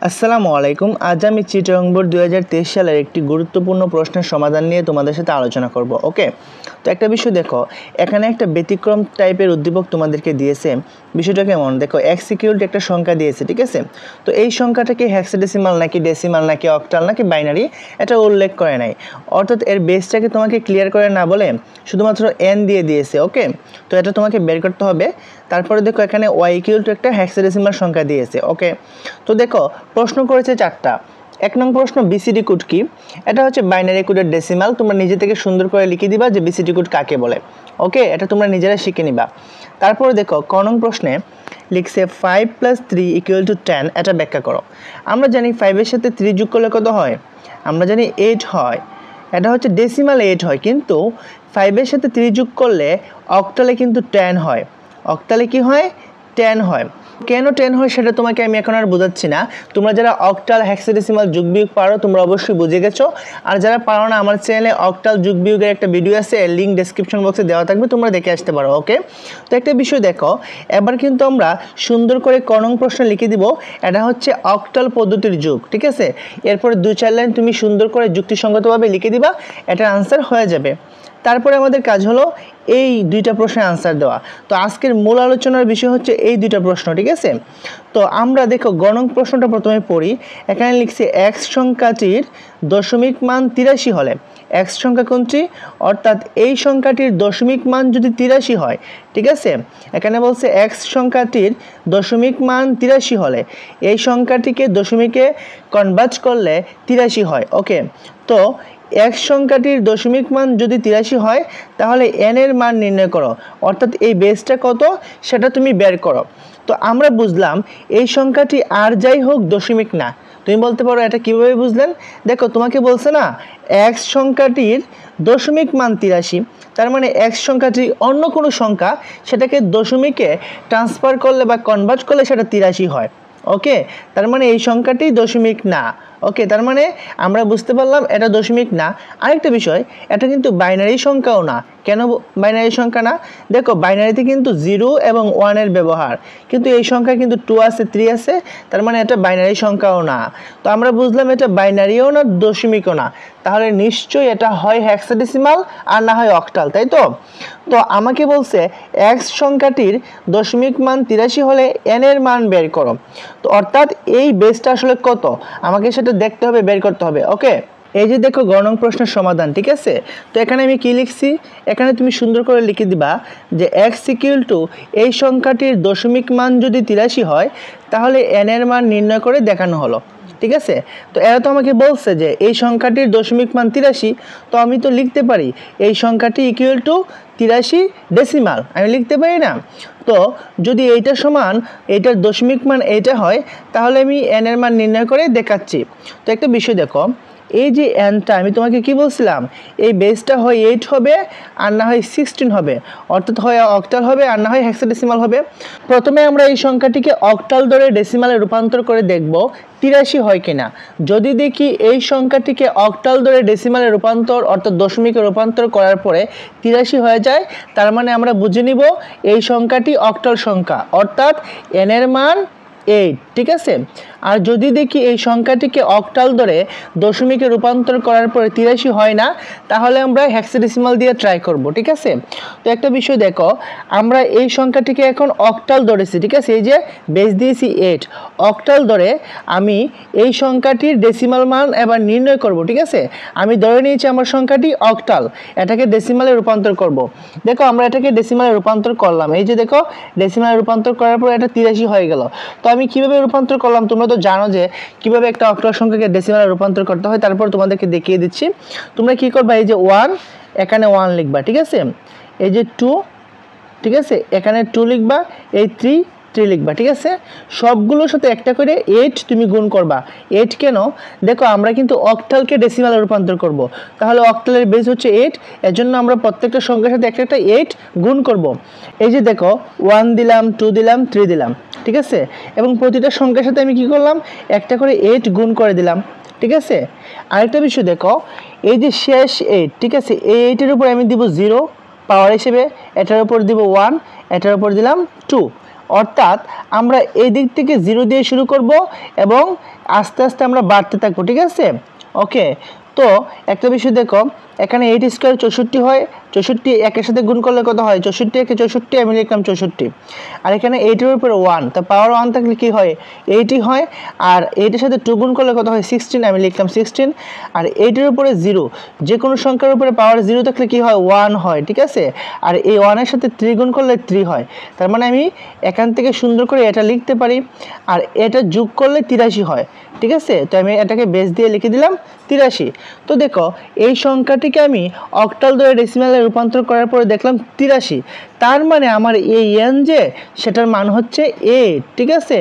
আসসালামু আলাইকুম। আজ আমি চিটাগং বোর্ড 2023 সালের একটি গুরুত্বপূর্ণ প্রশ্নের সমাধান নিয়ে তোমাদের সাথে আলোচনা করব। ওকে, তো একটা বিষয় দেখো, এখানে একটা ব্যতিক্রম টাইপের উদ্দীপক তোমাদেরকে দিয়েছে। বিষয়টা কেমন দেখো, x ইকুয়াল টু একটা সংখ্যা দিয়েছে, ঠিক আছে। তো এই সংখ্যাটাকে হেক্সাডেসিমাল নাকি ডেসিমাল নাকি অক্টাল নাকি বাইনারি এটা উল্লেখ করে নাই, অর্থাৎ এর বেসটাকে তোমাকে ক্লিয়ার করে না বলে শুধুমাত্র n দিয়ে দিয়েছে। ওকে, তো এটা তোমাকে বের করতে হবে। তারপরে দেখো এখানে y ইকুয়াল টু একটা হেক্সাডেসিমাল সংখ্যা দিয়েছে। ওকে, তো দেখো প্রশ্ন করেছে চারটা। এক নং প্রশ্ন বিসিডি কোড কি? এটা হচ্ছে বাইনারি কোডের ডেসিমাল। তোমরা নিজে থেকে সুন্দর করে লিখে দিবা যে বিসিডি কোড কাকে বলে। ওকে, এটা তোমরা নিজেরা শিখে নিবা। তারপরে দেখো ক নং প্রশ্নে লিখছে 5 + 3 = 10, এটা ব্যাখ্যা করো। আমরা জানি 5-এর সাথে 3 যোগ করলে কত হয়? আমরা জানি 8 হয়। এটা হচ্ছে ডেসিমাল 8 হয়, কিন্তু 5-এর সাথে 3 যোগ করলে অক্টালে কিন্তু 10 হয়। অক্টালে কি হয়? 10 হয়। কেন 10 হয় সেটা তোমাকে আমি এখন আর বোঝাচ্ছি না। তোমরা যারা অক্টাল হেক্সাডেসিমাল যোগ বিয়োগ পারো তোমরা অবশ্যই বুঝে গেছো। আর যারা পারো না, আমার চ্যানেলে অক্টাল যোগ বিয়োগের একটা ভিডিও আছে, এর লিঙ্ক ডেসক্রিপশন বক্সে দেওয়া থাকবে, তোমরা দেখে আসতে পারো। ওকে, তো একটা বিষয় দেখো, এবার কিন্তু আমরা সুন্দর করে ক নং প্রশ্ন লিখে দিব। এটা হচ্ছে অক্টাল পদ্ধতির যুগ, ঠিক আছে। এরপরে 2-4 লাইন তুমি সুন্দর করে যুক্তিসঙ্গতভাবে লিখে দিবা, এটার আনসার হয়ে যাবে। তারপরে আমাদের কাজ হলো এই দুইটা প্রশ্নের আনসার দেওয়া। তো আজকের মূল আলোচনার বিষয় হচ্ছে এই দুইটা প্রশ্ন, ঠিক আছে। তো আমরা দেখো গ নং প্রশ্নটা প্রথমে পড়ি। এখানে লিখছে এক্স সংখ্যাটির দশমিক মান 83 হলে, এক্স সংখ্যা কোনটি? অর্থাৎ এই সংখ্যাটির দশমিক মান যদি 83 হয়, ঠিক আছে। এখানে বলছে এক্স সংখ্যাটির দশমিক মান 83 হলে এই সংখ্যাটিকে দশমিকে কনভার্ট করলে 83 হয়। ওকে, তো এক্স সংখ্যাটির দশমিক মান যদি 83 হয় তাহলে n এর মান নির্ণয় করো, অর্থাৎ এই বেসটা কত সেটা তুমি বের করো। তো আমরা বুঝলাম এই সংখ্যাটি আর যাই হোক দশমিক না। তুমি বলতে পারো এটা কিভাবে বুঝলেন? দেখো তোমাকে বলছে না এক্স সংখ্যাটির দশমিক মান 83, তার মানে এক্স সংখ্যাটি অন্য কোনো সংখ্যা সেটাকে দশমিকে ট্রান্সফার করলে বা কনভার্ট করলে সেটা 83 হয়। ওকে, তার মানে এই সংখ্যাটি দশমিক না। ওকে, তার মানে আমরা বুঝতে পারলাম এটা দশমিক না। আরেকটা বিষয়, এটা কিন্তু বাইনারি সংখ্যাও না। কেন বাইনারি সংখ্যা না? দেখো বাইনারিতে কিন্তু 0 এবং 1 এর ব্যবহার, কিন্তু এই সংখ্যা কিন্তু 2 আছে 3 আছে, তার মানে এটা বাইনারি সংখ্যাও না। তো আমরা বুঝলাম এটা বাইনারিও না দশমিকও না, তাহলে নিশ্চয়ই এটা হয় হেক্সাডেসিমাল আর না হয় অক্টাল, তাই তো। তো আমাকে বলছে এক্স সংখ্যাটির দশমিক মান 83 হলে n এর মান বের করো। তো অর্থাৎ এই বেসটা আসলে কত আমাকে সেটা দেখতে হবে, বের করতে হবে। ওকে, এই যে দেখো গ নং প্রশ্নের সমাধান, ঠিক আছে। তো এখানে আমি কি লিখছি, এখানে তুমি সুন্দর করে লিখে দিবা যে এক্স ইকুয়াল টু এই সংখ্যাটির দশমিক মান যদি 83 হয় তাহলে n এর মান নির্ণয় করে দেখানো হলো, ঠিক আছে। তো এরা তো আমাকে বলছে যে এই সংখ্যাটির দশমিক মান 83, তো আমি তো লিখতে পারি এই সংখ্যাটি ইকুয়াল টু 83 ডেসিমাল, আমি লিখতে পারি না? তো যদি এইটা সমান এইটার দশমিক মান এইটা হয় তাহলে আমি n এর মান নির্ণয় করে দেখাচ্ছি। তো একটা বিষয় দেখো, এই যে nটা আমি তোমাকে কি বলছিলাম, এই বেসটা হয় 8 হবে আর না হয় 16 হবে, অর্থাৎ হয় অক্টাল হবে আর না হয় হেক্সাডেসিমাল হবে। প্রথমে আমরা এই সংখ্যাটিকে অক্টাল ধরে ডেসিমালে রূপান্তর করে দেখব 83 হয় কিনা। যদি দেখি এই সংখ্যাটিকে অক্টাল ধরে ডেসিমালে রূপান্তর অর্থাৎ দশমিকে রূপান্তর করার পরে 83 হয়ে যায়, তার মানে আমরা বুঝে নিব এই সংখ্যাটি অক্টাল সংখ্যা, অর্থাৎ n এর মান 8, ঠিক আছে। আর যদি দেখি এই সংখ্যাটিকে অক্টাল ধরে দশমিকে রূপান্তর করার পরে 83 হয় না, তাহলে আমরা হেক্সাডেসিমাল দিয়ে ট্রাই করব, ঠিক আছে। তো একটা বিষয় দেখো, আমরা এই সংখ্যাটিকে এখন অক্টাল ধরেছি, ঠিক আছে। এই যে বেস দিয়েছি 8, অক্টাল ধরে আমি এই সংখ্যাটির ডেসিমাল মান এবার নির্ণয় করব, ঠিক আছে। আমি ধরে নিয়েছি আমার সংখ্যাটি অক্টাল, এটাকে ডেসিমালে রূপান্তর করব। দেখো আমরা এটাকে ডেসিমালে রূপান্তর করলাম, এই যে দেখো ডেসিমালে রূপান্তর করার পর এটা 83 হয়ে গেল। তো আমি কিভাবে রূপান্তর করলাম? তোমরা তো জানো যে কিভাবে একটা অক্টাল সংখ্যাকে ডেসিমালে রূপান্তর করতে হয়, তারপর তোমাদেরকে দেখিয়ে দিচ্ছি। তোমরা কি করবা, এই যে 1 এখানে 1 লিখবা, ঠিক আছে। এই যে 2, ঠিক আছে, এখানে 2 লিখবা, এই 3 লিখবা, ঠিক আছে। সবগুলোর সাথে একটা করে 8 তুমি গুণ করবা। 8 কেন? দেখো আমরা কিন্তু অক্টালকে ডেসিমালে রূপান্তর করব, তাহলে অক্টালের বেস হচ্ছে 8, এজন্য আমরা প্রত্যেকটা সংখ্যার সাথে একটা একটা 8 গুণ করব। এই যে দেখো 1 দিলাম, 2 দিলাম, 3 দিলাম, ঠিক আছে। এবং প্রতিটা সংখ্যার সাথে আমি কি করলাম, একটা করে 8 গুণ করে দিলাম, ঠিক আছে। আরেকটা বিষয় দেখো, এই যে শেষ 8, ঠিক আছে, এই 8 এর উপর আমি দিব 0 পাওয়ার হিসেবে, এটার উপর দিব 1, এটার উপর দিলাম 2, অর্থাৎ আমরা এই দিক থেকে 0 দিয়ে শুরু করব এবং আস্তে আস্তে আমরা বাড়তে থাকবো, ঠিক আছে। ওকে, তো একটা বিষয় দেখো, এখানে 8 স্কোয়ার 64 হয়, 64 একের সাথে গুণ করলে কত হয়, 64 একে 64, আমি লিখলাম 64। আর এখানে 8-এর উপরে 1, তা পাওয়ার 1 থাকলে কি হয়, 8ই হয়। আর 8-এর সাথে 2 গুণ করলে কত হয়, 16, আমি লিখলাম 16। আর 8-এর উপরে 0, যে কোনো সংখ্যার উপরে পাওয়ার 0 থাকলে কি হয়, 1 হয়, ঠিক আছে। আর এই 1-এর সাথে 3 গুণ করলে 3 হয়। তার মানে আমি এখান থেকে সুন্দর করে এটা লিখতে পারি, আর এটা যোগ করলে 83 হয়, ঠিক আছে। তো আমি এটাকে বেস দিয়ে লিখে দিলাম 83। তো দেখো এই সংখ্যাটিকে আমি অক্টাল দ্বয়ে ডেসিমালে রূপান্তর করার পরে দেখলাম 83। তার মানে আমার এই এন যে সেটার মান হচ্ছে 8, ঠিক আছে,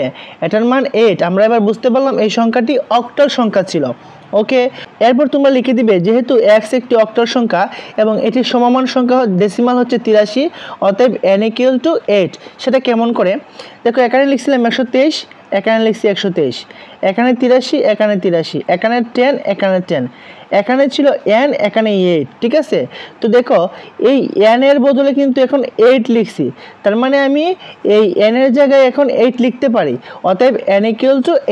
এটার মান 8। আমরা এবার বুঝতে পারলাম এই সংখ্যাটি অক্টাল সংখ্যা ছিল। ওকে, এরপর তোমরা লিখে দিবে যেহেতু x একটি অক্টাল সংখ্যা এবং এটির সমমান সংখ্যা ডেসিমাল হচ্ছে 83, অতএব n = 8। সেটা কেমন করে দেখো, এখানে লিখছিলাম 123, এখানে লিখছি 123, এখানে 83, এখানে 83, এখানে 10, এখানে 10, এখানে ছিল n, এখানে 8, ঠিক আছে। তো দেখো এই n এর বদলে কিন্তু এখন 8 লিখছি, তার মানে আমি এই n এর জায়গায় এখন 8 লিখতে পারি, অতএব n =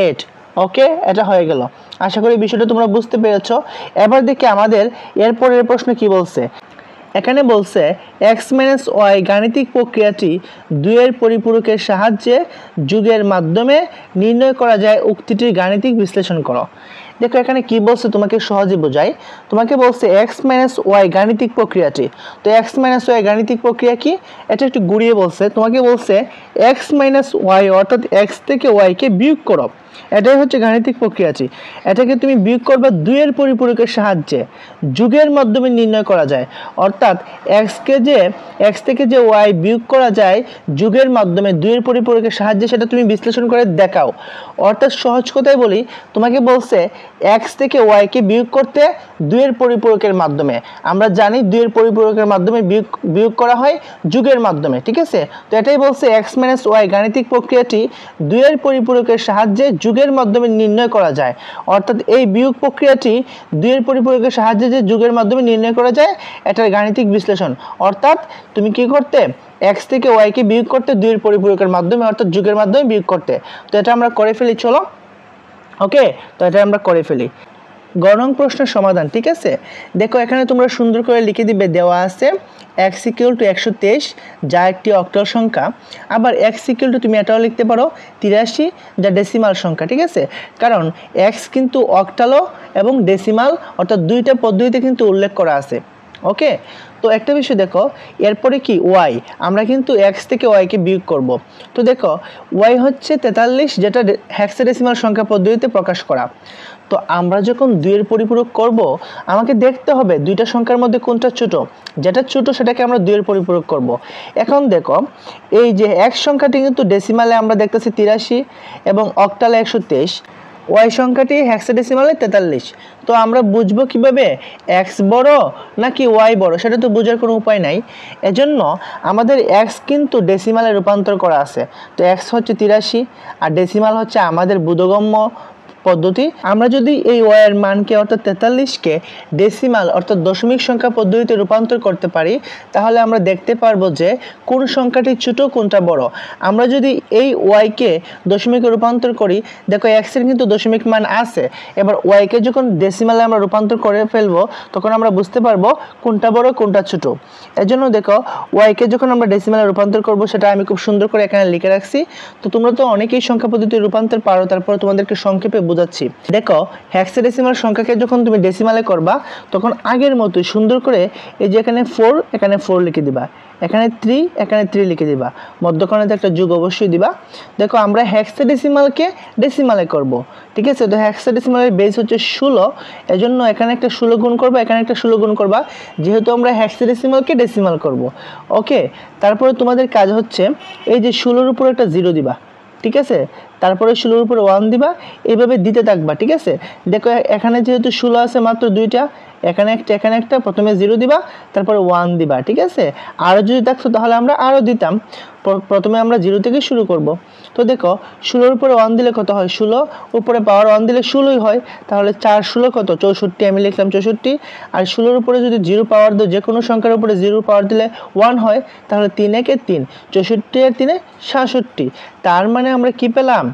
8। ওকে, এটা হয়ে গেল। আশা করি বিষয়টা তোমরা বুঝতে পেরেছো। এবার দেখি আমাদের এরপরের প্রশ্ন কি বলছে। এখানে বলছে x - y গাণিতিক প্রক্রিয়াটি 2-এর পরিপূরকের সাহায্যে যোগের মাধ্যমে নির্ণয় করা যায়, উক্তিটির গাণিতিক বিশ্লেষণ করো। দেখো এখানে কি বলছে তোমাকে সহজে বোঝাই। তোমাকে বলছে x - y গাণিতিক প্রক্রিয়াটি। তো x - y গাণিতিক প্রক্রিয়া কি, এটা একটু ঘুরিয়ে বলছে। তোমাকে বলছে x - y অর্থাৎ x থেকে y কে বিয়োগ করো, এটাই হচ্ছে গাণিতিক প্রক্রিয়াটি। এটাকে তুমি বিয়োগ করবে 2-এর পরিপূরকের সাহায্যে যোগের মাধ্যমে নির্ণয় করা যায়, অর্থাৎ x থেকে যে y বিয়োগ করা যায় যোগের মাধ্যমে 2-এর পরিপূরকের সাহায্যে, সেটা তুমি বিশ্লেষণ করে দেখাও। অর্থাৎ সহজ কথায় বলি, তোমাকে বলছে x থেকে y কে বিয়োগ করতে 2-এর পরিপূরকের মাধ্যমে। আমরা জানি 2-এর পরিপূরকের মাধ্যমে বিয়োগ করা হয় যোগের মাধ্যমে, ঠিক আছে। তো এটাই বলছে x - y গাণিতিক প্রক্রিয়াটি 2-এর পরিপূরকের সাহায্যে যোগের মাধ্যমে নির্ণয় করা যায়, অর্থাৎ এই বিয়োগ প্রক্রিয়াটি 2-এর পরিপূরকের সাহায্যে যে যোগের মাধ্যমে নির্ণয় করা যায়, এটার গাণিতিক বিশ্লেষণ। অর্থাৎ তুমি কি করতে, x থেকে y কে বিয়োগ করতে 2-এর পরিপূরকের মাধ্যমে, অর্থাৎ যোগের মাধ্যমে বিয়োগ করতে। তো এটা আমরা করে ফেলি, চলো। ওকে, তো এটা আমরা করে ফেলি। গ নং প্রশ্নের সমাধান, ঠিক আছে। দেখো এখানে তোমরা সুন্দর করে লিখে দিবে, দেওয়া আছে x = 123 যা একটি অক্টাল সংখ্যা। আবার x = তুমি এটাও লিখতে পারো 83 যা ডেসিমাল সংখ্যা, ঠিক আছে। কারণ x কিন্তু অক্টালও এবং ডেসিমাল, অর্থাৎ দুইটা পদ্ধতিতে কিন্তু উল্লেখ করা আছে। ওকে, তো একটা বিষয় দেখো, এরপরে কি y, আমরা কিন্তু x থেকে y কে বিয়োগ করব। তো দেখো y হচ্ছে 43, যেটা হেক্সাডেসিমাল সংখ্যা পদ্ধতিতে প্রকাশ করা। তো আমরা যখন 2-এর পরিপূরক করব, আমাকে দেখতে হবে দুইটা সংখ্যার মধ্যে কোনটা ছোট, যেটা ছোট সেটাকে আমরা 2-এর পরিপূরক করব। এখন দেখো এই যে x সংখ্যাটি কিন্তু ডেসিমালে আমরা দেখতেছি 83 এবং অক্টালে 123, y সংখ্যাটি হেক্সাডেসিমালে 43। তো আমরা বুঝবো কিভাবে x বড় নাকি y বড়, সেটা তো বোঝার কোনো উপায় নাই। এজন্য আমাদের x কিন্তু ডেসিমালে রূপান্তর করা আছে। তো x হচ্ছে 83 আর ডেসিমাল হচ্ছে আমাদের বোধগম্য পদ্ধতি। আমরা যদি এই y এর মানকে অর্থাৎ 43কে ডেসিমাল অর্থাৎ দশমিক সংখ্যা পদ্ধতিতে রূপান্তর করতে পারি, তাহলে আমরা দেখতে পারবো যে কোন সংখ্যাটি ছোট কোনটা বড়। আমরা যদি এই y কে দশমিকে রূপান্তর করি, দেখো x এর কিন্তু দশমিক মান আছে। এবার y কে যখন ডেসিমালে আমরা রূপান্তর করে ফেলবো, তখন আমরা বুঝতে পারবো কোনটা বড় কোনটা ছোট। এজন্য দেখো y কে যখন আমরা ডেসিমালে রূপান্তর করব, সেটা আমি খুব সুন্দর করে এখানে লিখে রাখছি। তো তোমরা তো অনেকেই সংখ্যা পদ্ধতিতে রূপান্তর পারো, তারপর তোমাদেরকে সংক্ষেপে বোঝাচ্ছি। দেখো হেক্সাডেসিমাল সংখ্যাকে যখন তুমি ডেসিমালে করবা, তখন আগের মতোই সুন্দর করে এই যে এখানে 4, এখানে 4 লিখে দিবা, এখানে 3, এখানে 3 লিখে দিবা, মধ্যখানে একটা যোগ অবশ্যই দিবা। দেখো আমরা হেক্সাডেসিমালকে ডেসিমালে করব, ঠিক আছে। তো হেক্সাডেসিমালের বেস হচ্ছে 16, এজন্য এখানে একটা 16 গুণ করবা, এখানে একটা 16 গুণ করবা, যেহেতু আমরা হেক্সাডেসিমালকে ডেসিমাল করব। ওকে, তারপরে তোমাদের কাজ হচ্ছে এই যে 16-এর উপর একটা 0 দিবা, ঠিক আছে। তারপরে 16-এর উপরে 1 দিবা, এইভাবে দিতে থাকবা। ঠিক আছে, দেখো এখানে যেহেতু 16 আছে মাত্র দুইটা, এখানে একটা, প্রথমে 0 দিবা, তারপরে 1 দিবা। ঠিক আছে, আরও যদি থাকতো তাহলে আমরা আরও দিতাম। প্রথমে আমরা 0 থেকে শুরু করব। তো দেখো 16-এর উপরে 1 দিলে কত হয়? 16, উপরে পাওয়ার 1 দিলে 16ই হয়, তাহলে 4 16 কত? 64। আমি লিখলাম 64। আর 16-এর উপরে যদি 0 পাওয়ার দাও, যে কোনো সংখ্যার উপরে 0 পাওয়ার দিলে 1 হয়, তাহলে 3 একে 3, 64 আর 3 67। তার মানে আমরা কি পেলাম?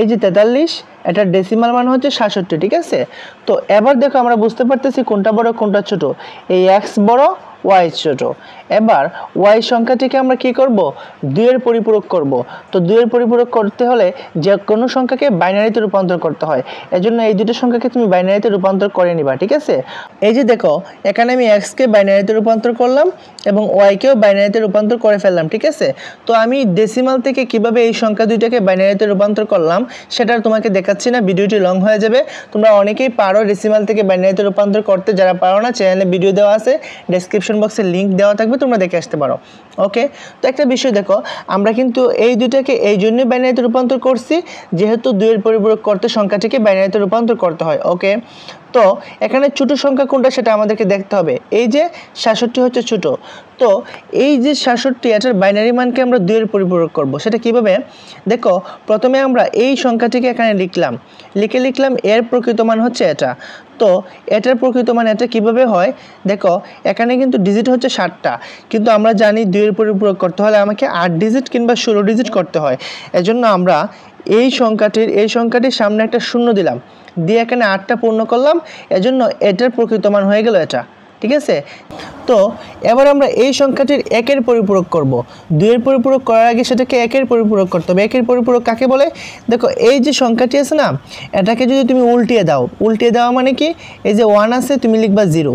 এই যে 43, এটার ডেসিমাল মান হচ্ছে 67। ঠিক আছে, তো এবার দেখো আমরা বুঝতে পারতেছি কোনটা বড় কোনটা ছোট। এই এক্স বড়, ওয়াই ছোট। এবার ওয়াই সংখ্যাটিকে আমরা কি করব? 2 এর পরিপূরক করব। তো 2 এর পরিপূরক করতে হলে যে কোনো সংখ্যাকে বাইনারিতে রূপান্তর করতে হয়, এজন্য এই দুটো সংখ্যাকে তুমি বাইনারিতে রূপান্তর করে নিবা। ঠিক আছে, এই যে দেখো এখানে আমি এক্সকে বাইনারিতে রূপান্তর করলাম এবং ওয়াইকেও বাইনারিতে রূপান্তর করে ফেললাম। ঠিক আছে, তো আমি ডেসিমাল থেকে কিভাবে এই সংখ্যা দুইটাকে বাইনারিতে রূপান্তর করলাম সেটা তোমাকে দেখাচ্ছি না, ভিডিওটি লং হয়ে যাবে। তোমরা অনেকেই পারো ডেসিমাল থেকে বাইনারিতে রূপান্তর করতে, যারা পারো না চ্যানেলে ভিডিও দেওয়া আছে, ডেসক্রিপশন বক্সে লিঙ্ক দেওয়া থাকবে, তোমরা দেখে আসতে পারো। ওকে, তো একটা বিষয় দেখো, আমরা কিন্তু এই দুইটাকে এই জন্যই বাইনারিতে রূপান্তর করছি, যেহেতু 2 এর পরিপূরক করতে সংখ্যাটিকে বাইনারিতে রূপান্তর করতে হয়। ওকে, তো এখানে ছোট সংখ্যা কোনটা সেটা আমাদেরকে দেখতে হবে। এই যে 67 হচ্ছে ছোট, তো এই যে 67 এটার বাইনারি মানকে আমরা 2 এর পরিপূরক করব। সেটা কিভাবে? দেখো প্রথমে আমরা এই সংখ্যাটিকে এখানে লিখলাম এর প্রকৃত মান হচ্ছে এটা। তো এটার প্রকৃত মান এটা কিভাবে হয়? দেখো এখানে কিন্তু ডিজিট হচ্ছে 7টা, কিন্তু আমরা জানি 2 এর পরিপূরক করতে হলে আমাকে 8 ডিজিট কিংবা 16 ডিজিট করতে হয়। এজন্য আমরা এই সংখ্যাটির সামনে একটা শূন্য দিলাম, দিয়ে এখানে 8টা পূর্ণ করলাম, এজন্য এটার প্রকৃত মান হয়ে গেল এটা। ঠিক আছে, তো এবার আমরা এই সংখ্যাটির 1 এর পরিপূরক করব। 2 এর পরিপূরক করার আগে সেটাকে 1 এর পরিপূরক করতে হবে। 1 এর পরিপূরক কাকে বলে? দেখো এই যে সংখ্যাটি আছে না, এটাকে যদি তুমি উল্টিয়ে দেওয়া মানে কি? এই যে 1 আছে তুমি লিখবা 0,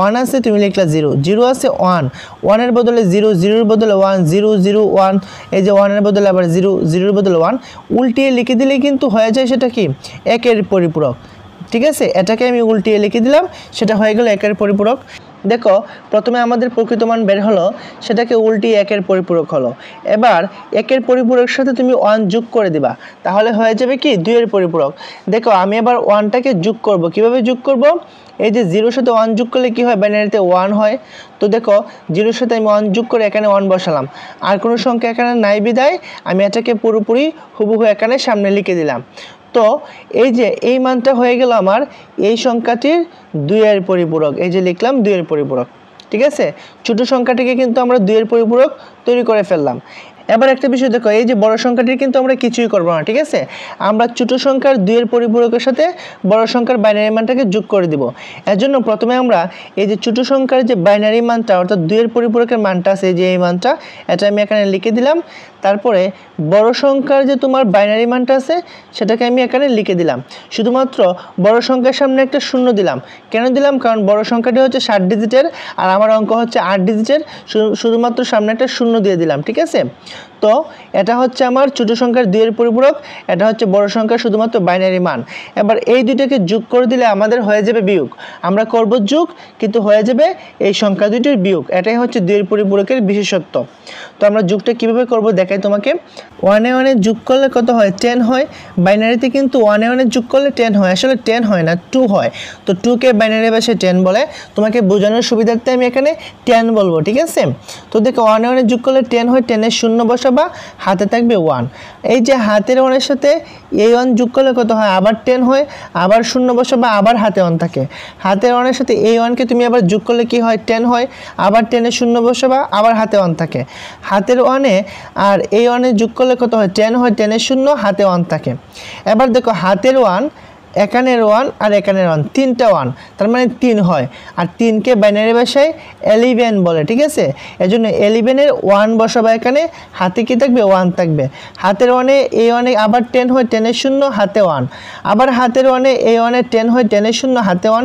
1 আছে তুমি লিখলা 0, 0 আছে 1, 1 এর বদলে 0, 0 এর বদলে 1, 0 0 1, এই যে 1 এর বদলে আবার 0, 0 এর বদলে 1, উল্টিয়ে লিখে দিলেই কিন্তু হয়ে যায় সেটা কি? 1 এর পরিপূরক। ঠিক আছে, এটাকে আমি উল্টিয়ে লিখে দিলাম, সেটা হয়ে গেল 1 এর পরিপূরক। দেখো প্রথমে আমাদের প্রকৃত মান বের হলো, সেটাকে উল্টিয়ে 1 এর পরিপূরক হলো। এবার 1 এর পরিপূরকের সাথে তুমি 1 যোগ করে দিবা, তাহলে হয়ে যাবে কি? 2 এর পরিপূরক। দেখো আমি এবার 1টাকে যোগ করব। কিভাবে যোগ করব? এই যে 0 সাথে 1 যোগ করলে কি হয়? বাইনারিতে 1 হয়। তো দেখো 0 সাথে আমি 1 যোগ করে এখানে 1 বসালাম, আর কোনো সংখ্যা এখানে নাই বিদায় আমি এটাকে পুরোপুরি হুবহু এখানে সামনে লিখে দিলাম। তো এই যে এই মানটা হয়ে গেল আমার এই সংখ্যাটির 2 এর পরিপূরক। এই যে লিখলাম 2 এর পরিপূরক। ঠিক আছে, ছোট সংখ্যাটিকে কিন্তু আমরা 2 এর পরিপূরক তৈরি করে ফেললাম। এবার একটা বিষয় দেখো, এই যে বড় সংখ্যাটির কিন্তু আমরা কিছুই করব না। ঠিক আছে, আমরা ছোট সংখ্যার 2 এর পরিপূরকের সাথে বড় সংখ্যার বাইনারি মানটাকে যোগ করে দিব। এর জন্য প্রথমে আমরা এই যে ছোট সংখ্যার যে বাইনারি মানটা অর্থাৎ 2 এর পরিপূরকের মানটা আছে, যে এই মানটা, এটা আমি এখানে লিখে দিলাম। তারপরে বড় সংখ্যার যে তোমার বাইনারি মানটা আছে সেটাকে আমি এখানে লিখে দিলাম। শুধুমাত্র বড় সংখ্যার সামনে একটা শূন্য দিলাম। কেন দিলাম? কারণ বড় সংখ্যাটি হচ্ছে 7 ডিজিটের আর আমার অঙ্ক হচ্ছে 8 ডিজিটের, শুধুমাত্র সামনে একটা শূন্য দিয়ে দিলাম। ঠিক আছে, তো এটা হচ্ছে আমার ছোট সংখ্যার 2 এর পরিপূরক, এটা হচ্ছে বড় সংখ্যার শুধুমাত্র বাইনারি মান। এবার এই দুইটাকে যোগ করে দিলে আমাদের হয়ে যাবে বিয়োগ। আমরা করব যোগ, কিন্তু হয়ে যাবে এই সংখ্যা দুইটির বিয়োগ। এটাই হচ্ছে 2 এর পরিপূরকের বিশেষত্ব। তো আমরা যোগটা কিভাবে করব দেখাই তোমাকে। 1 এ 1 এ যোগ করলে কত হয়? 10 হয়। বাইনারিতে কিন্তু 1 এ 1 এ যোগ করলে 10 হয়, আসলে 10 হয় না, 2 হয়। তো 2 কে বাইনারি ভাষায় 10 বলে। তোমাকে বোঝানোর সুবিধার্থে আমি এখানে 10 বলবো। ঠিক আছে, তো দেখো 1 এ 1 এ যোগ করলে 10 হয়, 10 এর শূন্য বসাবা, হাতে থাকবে 1। এই যে হাতের 1 এর সাথে এই 1 যোগ করলে কত হয়? আবার 10 হয়, আবার শূন্য বসাবা, আবার হাতে 1 থাকে। হাতের 1 এর সাথে এই 1কে তুমি আবার যোগ করলে কি হয়? 10 হয়, আবার 10 এর শূন্য বসাবা, আবার হাতে 1 থাকে। হাতের 1 এ আর এই 1 এ যোগ করলে কত হয়? 10 হয়, 10 এর শূন্য, হাতে 1 থাকে। এবার দেখো হাতের 1, এখানের 1 আর এখানের 1, তিনটা 1, তার মানে 3 হয়। আর 3কে বাইনারি ভাষায় 11 বলে। ঠিক আছে, এজন্য 11 এর 1 বসাবা এখানে, হাতে কি থাকবে? 1 থাকবে। হাতের 1 এ এই 1 এ আবার 10 হয়, 10 এর শূন্য, হাতে 1। আবার হাতের 1 এ এই 1 এ 10 হয়, 10 এর শূন্য, হাতে 1।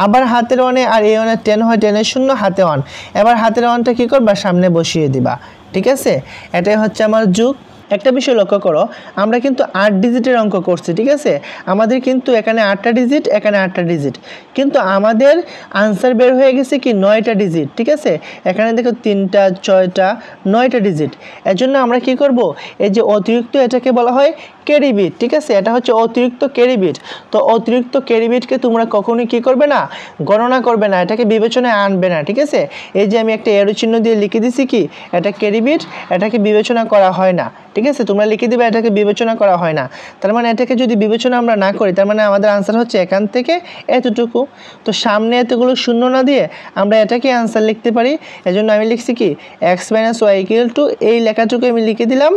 আবার হাতের 1 এ আর এই 1 এ 10 হয়, 10 এর শূন্য, হাতে 1। এবার হাতের 1টা কি করবা? সামনে বসিয়ে দিবা। ঠিক আছে, এটাই হচ্ছে আমার যোগ। একটা বিষয় লক্ষ্য করো, আমরা কিন্তু 8 ডিজিটের অঙ্ক করছি। ঠিক আছে, আমাদের কিন্তু এখানে 8টা ডিজিট, এখানে 8টা ডিজিট, কিন্তু আমাদের আনসার বের হয়ে গেছে কি? 9টা ডিজিট। ঠিক আছে, এখানে দেখো 3টা 6টা 9টা ডিজিট। এর জন্য আমরা কি করব? এই যে অতিরিক্ত, এটাকে বলা হয় ক্যারি বিট, ঠিক আছে, এটা হচ্ছে অতিরিক্ত ক্যারি বিট। তো অতিরিক্ত ক্যারি বিটকে তোমরা কখনোই কী করবে না, গণনা করবে না, এটাকে বিবেচনায় আনবে না, ঠিক আছে। এই যে আমি একটা এরো চিহ্ন দিয়ে লিখে দিছি কি, এটা ক্যারি বিট, এটাকে বিবেচনা করা হয় না, ঠিক আছে। তোমরা লিখে দিবে এটাকে বিবেচনা করা হয় না, তার মানে এটাকে যদি বিবেচনা আমরা না করি, তার মানে আমাদের আনসার হচ্ছে এখান থেকে এতটুকু। তো সামনে এতগুলো শূন্য না দিয়ে আমরা এটাকে আনসার লিখতে পারি। এজন্য আমি লিখছি কি x - y = এই লেখাটুকু আমি লিখে দিলাম,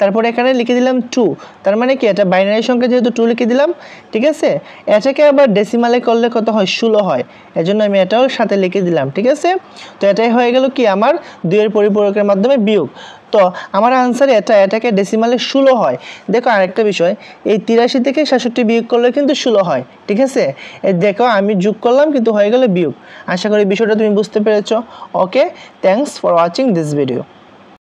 তারপরে এখানে লিখে দিলাম 2, তার মানে কি এটা বাইনারি সংখ্যা যেহেতু 2 লিখে দিলাম, ঠিক আছে। এটাকে আবার ডেসিমালে করলে কত হয়, 16 হয়, এজন্য আমি এটাও সাথে লিখে দিলাম, ঠিক আছে। তো এটাই হয়ে গেল কি আমার 2 এর পরিপূরকের মাধ্যমে বিয়োগ। তো আমার আনসার এটাকে ডেসিমালে 16 হয়। দেখো আরেকটা বিষয়, এই 83 থেকে 66 বিয়োগ করলে কিন্তু 16 হয়, ঠিক আছে। দেখো আমি যোগ করলাম কিন্তু হয়ে গেল বিয়োগ। আশা করি বিষয়টা তুমি বুঝতে পেরেছো। Okay, thanks for watching this video.